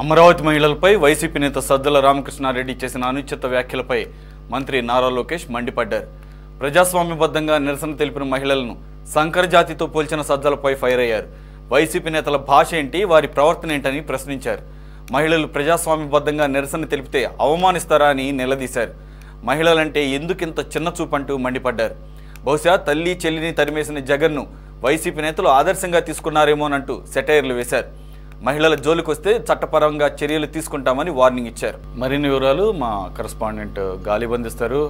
అమరావతి మహిళలపై వైసీపీ నేత సజ్జల రామకృష్ణారెడ్డి చేసిన అనుచిత వ్యాఖ్యలపై మంత్రి నారా లోకేష్ మండిపడ్డారు. ప్రజాస్వామ్యబద్ధంగా నిరసన తెలిపిన మహిళలను సంకర జాతితో పోల్చిన సజ్జలపై ఫైర్ అయ్యారు. వైసీపీ నేతల భాష ఏంటి, వారి ప్రవర్తన ఏంటని ప్రశ్నించారు. మహిళలు ప్రజాస్వామ్యబద్ధంగా నిరసన తెలిపితే అవమానిస్తారా అని నిలదీశారు. మహిళలంటే ఎందుకింత చిన్న చూపంటూ మండిపడ్డారు. బహుశా తల్లి చెల్లిని తరిమేసిన జగన్ను వైసీపీ నేతలు ఆదర్శంగా తీసుకున్నారేమోనంటూ సెటైర్లు వేశారు. మహిళల జోలికొస్తే చట్టపరంగా చర్యలు తీసుకుంటామని వార్నింగ్ ఇచ్చారు. మరిన్ని వివరాలు మా కరెస్పాండెంట్ గాలిబ్ అందిస్తారు.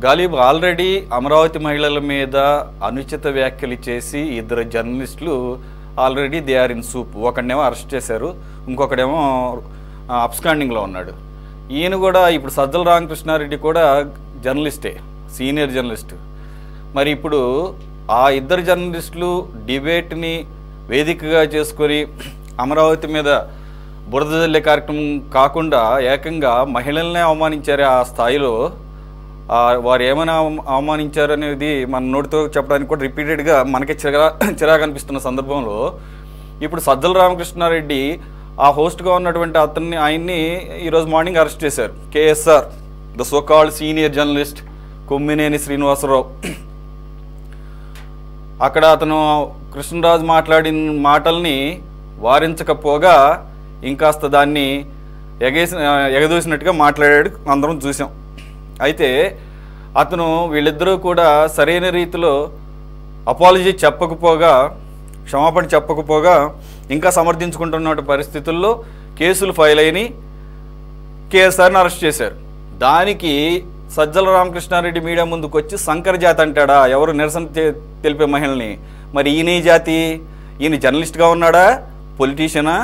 గాలిబ్, ఆల్రెడీ అమరావతి మహిళల మీద అనుచిత వ్యాఖ్యలు చేసి ఇద్దరు జర్నలిస్టులు already they are in soup. ఒకడేమో అరెస్ట్ చేశారు, ఇంకొకడేమో అబ్స్కాండింగ్లో ఉన్నాడు. ఈయన కూడా ఇప్పుడు సజ్జల రామకృష్ణారెడ్డి కూడా జర్నలిస్టే, సీనియర్ జర్నలిస్టు. మరి ఇప్పుడు ఆ ఇద్దరు జర్నలిస్టులు డిబేట్ని వేదికగా చేసుకొని అమరావతి మీద బురద జల్లే కార్యక్రమం కాకుండా ఏకంగా మహిళల్నే అవమానించారు. ఆ స్థాయిలో వారు ఏమైనా అవమానించారు అనేది మన నోటితో చెప్పడానికి కూడా రిపీటెడ్గా మనకే చిరాగా అనిపిస్తున్న సందర్భంలో ఇప్పుడు సజ్జల రామకృష్ణారెడ్డి ఆ హోస్ట్గా ఉన్నటువంటి ఆయన్ని ఈరోజు మార్నింగ్ అరెస్ట్ చేశారు. KSR, the so called senior journalist Kommineni Srinivasarao. అక్కడ అతను కృష్ణరాజు మాట్లాడిన మాటల్ని వారించకపోగా ఇంకాస్త దాన్ని ఎగదూసినట్టుగా మాట్లాడాడు, అందరం చూసాం. అయితే అతను వీళ్ళిద్దరూ కూడా సరైన రీతిలో అపాలజీ చెప్పకపోగా, క్షమాపణ చెప్పకపోగా ఇంకా సమర్థించుకుంటున్న పరిస్థితుల్లో కేసులు ఫైల్ అయినాయి. కేఎస్ఆర్ని అరెస్ట్ చేశారు. దానికి సజ్జల రామకృష్ణారెడ్డి మీడియా ముందుకు వచ్చి సంకర జాతి అంటాడా, ఎవరు నిరసన తెలిపే మహిళని? మరి ఈయన జాతి, ఈయన జర్నలిస్ట్గా ఉన్నాడా, పొలిటీషియనా?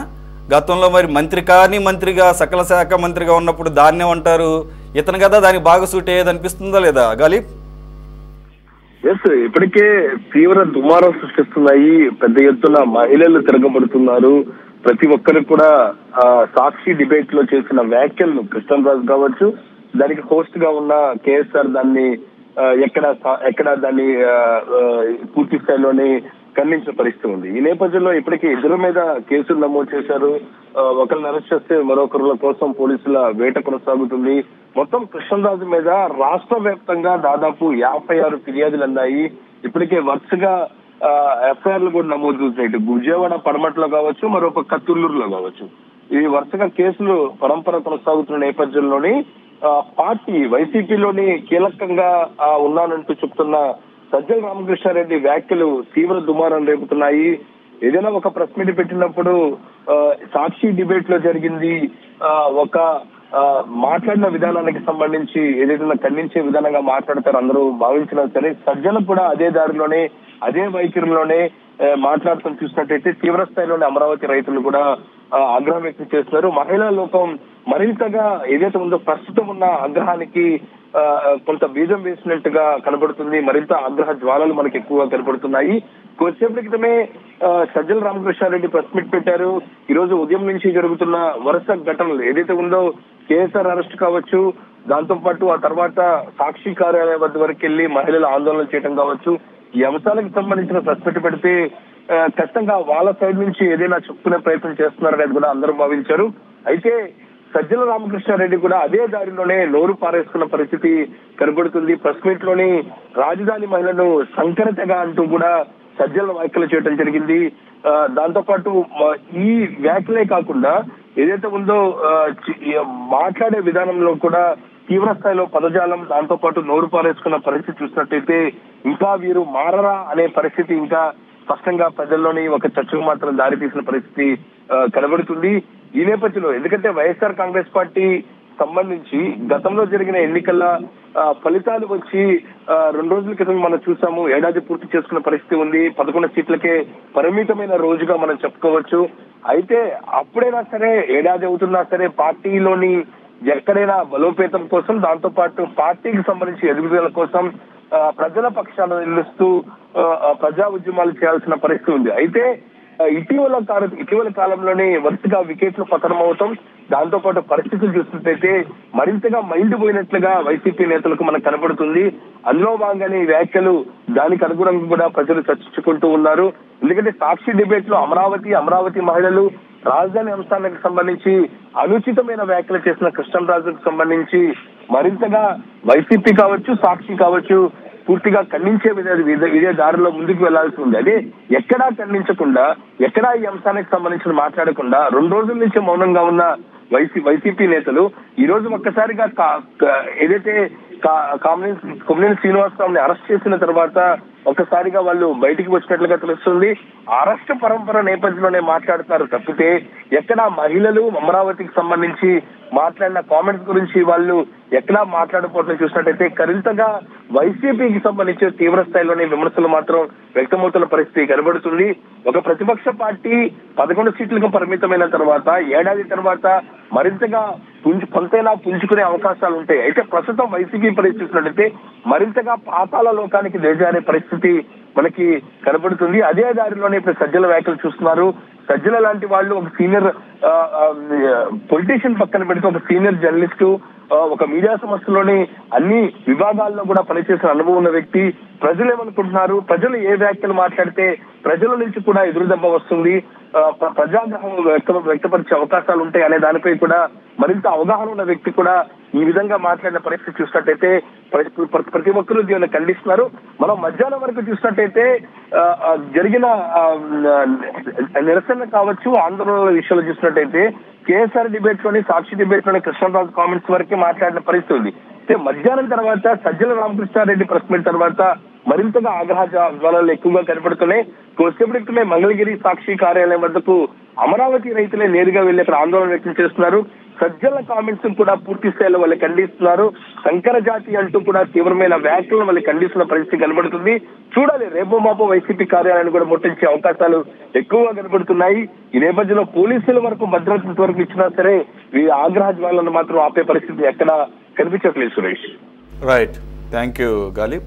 గతంలో మరి మంత్రిగా సకల శాఖ మంత్రిగా ఉన్నప్పుడు దాన్నే అంటారు. ఇతను కదా దానికి బాగా సూట్ అయ్యేది అనిపిస్తుందా లేదా గాలిబ్? ఇప్పటికే తీవ్ర దుమారం సృష్టిస్తున్నాయి. పెద్ద ఎత్తున మహిళలు తిరగబడుతున్నారు. ప్రతి ఒక్కరికి కూడా సాక్షి డిబేట్ లో చేసిన వ్యాఖ్యలను కృష్ణరాజు కావచ్చు, దానికి హోస్ట్ గా ఉన్న కేఎస్ఆర్ దాన్ని ఎక్కడ దాన్ని పూర్తి స్థాయిలోనే ఖండించిన పరిస్థితి ఉంది. ఈ నేపథ్యంలో ఇప్పటికీ ఇద్దరి మీద కేసులు నమోదు చేశారు. ఒకరిని అరెస్ట్ చేస్తే మరొకరుల కోసం పోలీసుల వేట కొనసాగుతుంది. మొత్తం కృష్ణరాజు మీద రాష్ట్ర వ్యాప్తంగా దాదాపు 56 ఫిర్యాదులు అన్నాయి. ఇప్పటికే వరుసగా ఎఫ్ఐఆర్లు కూడా నమోదు చేశాయి. ఇటు విజయవాడ పడమట్లో కావచ్చు, మరొక కత్తూర్లూరులో కావచ్చు. ఈ వరుసగా కేసులు పరంపర కొనసాగుతున్న నేపథ్యంలోని పార్టీ వైసీపీలోని కీలకంగా ఉన్నానంటూ చెప్తున్న సజ్జల రామకృష్ణారెడ్డి వ్యాఖ్యలు తీవ్ర దుమారం రేపుతున్నాయి. ఏదైనా ఒక ప్రెస్ మీట్ పెట్టినప్పుడు సాక్షి డిబేట్ లో జరిగింది ఒక మాట్లాడిన విధానానికి సంబంధించి ఏదైనా ఖండించే విధానంగా మాట్లాడతారు అందరూ భావించినా సరే, సజ్జలు కూడా అదే దారిలోనే అదే వైఖరిలోనే మాట్లాడుతూ చూసినట్టయితే తీవ్ర స్థాయిలోనే అమరావతి రైతులు కూడా ఆగ్రహం వ్యక్తం చేస్తున్నారు. మహిళా లోకం మరింతగా ఏదైతే ఉందో ప్రస్తుతం ఉన్న ఆగ్రహానికి కొంత బీజం వేసినట్టుగా కనబడుతుంది. మరింత ఆగ్రహ జ్వాలలు మనకి ఎక్కువగా కనబడుతున్నాయి. కొద్దిసేపటి క్రితమే సజ్జల రామకృష్ణారెడ్డి ప్రెస్ మీట్ పెట్టారు. ఈ రోజు ఉదయం నుంచి జరుగుతున్న వరుస ఘటనలు ఏదైతే ఉందో కేఎస్ఆర్ అరెస్ట్ కావచ్చు, దాంతో పాటు ఆ తర్వాత సాక్షి కార్యాలయం వద్ద వరకు వెళ్లి మహిళలు ఆందోళన చేయడం కావచ్చు, ఈ అంశాలకు సంబంధించిన ప్రెస్ మీట్ పెడితే ఖచ్చితంగా వాళ్ళ సైడ్ నుంచి ఏదైనా చెప్పుకునే ప్రయత్నం చేస్తున్నారనేది కూడా అందరూ భావించారు. అయితే సజ్జల రామకృష్ణారెడ్డి కూడా అదే దారిలోనే నోరు పారేసుకున్న పరిస్థితి కనబడుతుంది. ప్రెస్ మీట్ లోని రాజధాని మహిళను సంకరతగా అంటూ కూడా సజ్జల వ్యాఖ్యలు చేయడం జరిగింది. దాంతో పాటు ఈ వ్యాఖ్యలే కాకుండా ఏదైతే ఉందో మాట్లాడే విధానంలో కూడా తీవ్ర స్థాయిలో పదజాలం, దాంతో పాటు నోరు పారేసుకున్న పరిస్థితి చూసినట్టయితే ఇంకా వీరు మారరా అనే పరిస్థితి ఇంకా స్పష్టంగా ప్రజల్లోని ఒక చర్చకు మాత్రం దారి తీసిన పరిస్థితి కనబడుతుంది. ఈ నేపథ్యంలో ఎందుకంటే వైఎస్ఆర్ కాంగ్రెస్ పార్టీ సంబంధించి గతంలో జరిగిన ఎన్నికల ఫలితాలు వచ్చి 2 రోజుల క్రితం మనం చూసాము. ఏడాది పూర్తి చేసుకున్న పరిస్థితి ఉంది. 11 సీట్లకే పరిమితమైన రోజుగా మనం చెప్పుకోవచ్చు. అయితే అప్పుడైనా సరే, ఏడాది అవుతున్నా సరే పార్టీలోని ఎక్కడైనా బలోపేతం కోసం, దాంతో పాటు పార్టీకి సంబంధించి ఎదుగుదల కోసం ప్రజల పక్షాన నిలుస్తూ ప్రజా ఉద్యమాలు చేయాల్సిన పరిస్థితి ఉంది. అయితే ఇటీవల కాలంలోనే వరుసగా వికెట్లు పతనం అవటం, దాంతో పాటు పరిస్థితులు చూసినట్టయితే మరింతగా మైండ్ పోయినట్లుగా వైసీపీ నేతలకు మనకు కనబడుతుంది. అందులో భాగంగానే ఈ వ్యాఖ్యలు దానికి అనుగుణంగా కూడా ప్రజలు చర్చించుకుంటూ ఉన్నారు. ఎందుకంటే సాక్షి డిబేట్ లో అమరావతి మహిళలు రాజధాని అంశానికి సంబంధించి అనుచితమైన వ్యాఖ్యలు చేసిన కృష్ణంరాజుకు సంబంధించి మరింతగా వైసీపీ కావచ్చు, సాక్షి కావచ్చు పూర్తిగా ఖండించే ఇదే దారిలో ముందుకు వెళ్లాల్సి ఉంది. అదే ఎక్కడా ఖండించకుండా, ఎక్కడా ఈ అంశానికి సంబంధించి మాట్లాడకుండా 2 రోజుల నుంచి మౌనంగా ఉన్న వైసీపీ నేతలు ఈ రోజు ఒక్కసారిగా ఏదైతే కొమ్మినేని శ్రీనివాసరావుని అరెస్ట్ చేసిన తర్వాత ఒక్కసారిగా వాళ్ళు బయటికి వచ్చినట్లుగా తెలుస్తుంది. అరెస్ట్ పరంపర నేపథ్యంలోనే మాట్లాడుతున్నారు తప్పితే ఎక్కడా మహిళలు అమరావతికి సంబంధించి మాట్లాడిన కామెంట్స్ గురించి వాళ్ళు ఎక్కడా మాట్లాడుకోవట్లేదు. చూసినట్టయితే మరింతగా వైసీపీకి సంబంధించి తీవ్ర స్థాయిలోనే విమర్శలు మాత్రం వ్యక్తమవుతున్న పరిస్థితి కనబడుతుంది. ఒక ప్రతిపక్ష పార్టీ 11 సీట్లకు పరిమితమైన తర్వాత ఏడాది తర్వాత మరింతగా కొంతైనా పుంజుకునే అవకాశాలు ఉంటాయి. అయితే ప్రస్తుతం వైసీపీ పరిస్థితి చూసినట్టయితే మరింతగా పాతాళ లోకానికి దిగజారే పరిస్థితి మనకి కనబడుతుంది. అదే దారిలోనే ఇప్పుడు సజ్జల వ్యాఖ్యలు చూస్తున్నారు. సజ్జల లాంటి వాళ్ళు ఒక సీనియర్ పొలిటీషియన్ పక్కన పెడితే ఒక సీనియర్ జర్నలిస్టు, ఒక మీడియా సంస్థలోని అన్ని విభాగాల్లో కూడా పనిచేసిన అనుభవం ఉన్న వ్యక్తి. ప్రజలు ఏమనుకుంటున్నారు, ప్రజలు ఏ వ్యాఖ్యలు మాట్లాడితే ప్రజల నుంచి కూడా ఎదురుదెబ్బ వస్తుంది, ప్రజాగ్రహం వ్యక్తపరిచే అవకాశాలు ఉంటాయి అనే దానిపై కూడా మరింత అవగాహన ఉన్న వ్యక్తి కూడా ఈ విధంగా మాట్లాడిన పరిస్థితి చూసినట్టయితే ప్రతి ఒక్కరూ దీన్ని ఖండిస్తున్నారు. మనం మధ్యాహ్నం వరకు చూసినట్టయితే జరిగిన నిరసన కావచ్చు, ఆందోళనల విషయాలు చూసినట్టయితే కేఎస్ఆర్ డిబేట్ లోని, సాక్షి డిబేట్ లోని కృష్ణరాజు కామెంట్స్ వరకే మాట్లాడిన పరిస్థితి ఉంది. మధ్యాహ్నం తర్వాత సజ్జల రామకృష్ణారెడ్డి ప్రెస్ మీట్ తర్వాత మరింతగా ఆగ్రహ జ్వాలలు ఎక్కువగా కనబడుతున్నాయి. కొద్దిసేపటి క్రితమే మంగళగిరి సాక్షి కార్యాలయం వద్దకు అమరావతి రైతులే నేరుగా వెళ్లి అక్కడ ఆందోళన వ్యక్తం చేస్తున్నారు. సజ్జల కామెంట్స్ కూడా పూర్తి స్థాయిలో వాళ్ళు ఖండిస్తున్నారు. శంకర జాతి అంటూ కూడా తీవ్రమైన వ్యాఖ్యలను వాళ్ళు ఖండిస్తున్న పరిస్థితి కనబడుతుంది. చూడాలి, రేపో మాపో వైసీపీ కార్యాలయాన్ని కూడా ముట్టించే అవకాశాలు ఎక్కువగా కనబడుతున్నాయి. ఈ నేపథ్యంలో పోలీసుల వరకు భద్రత వరకు ఇచ్చినా సరే ఈ ఆగ్రహ జ్వాలను మాత్రం ఆపే పరిస్థితి ఎక్కడ కనిపించట్లేదు. Suresh, right, thank you Ghalib.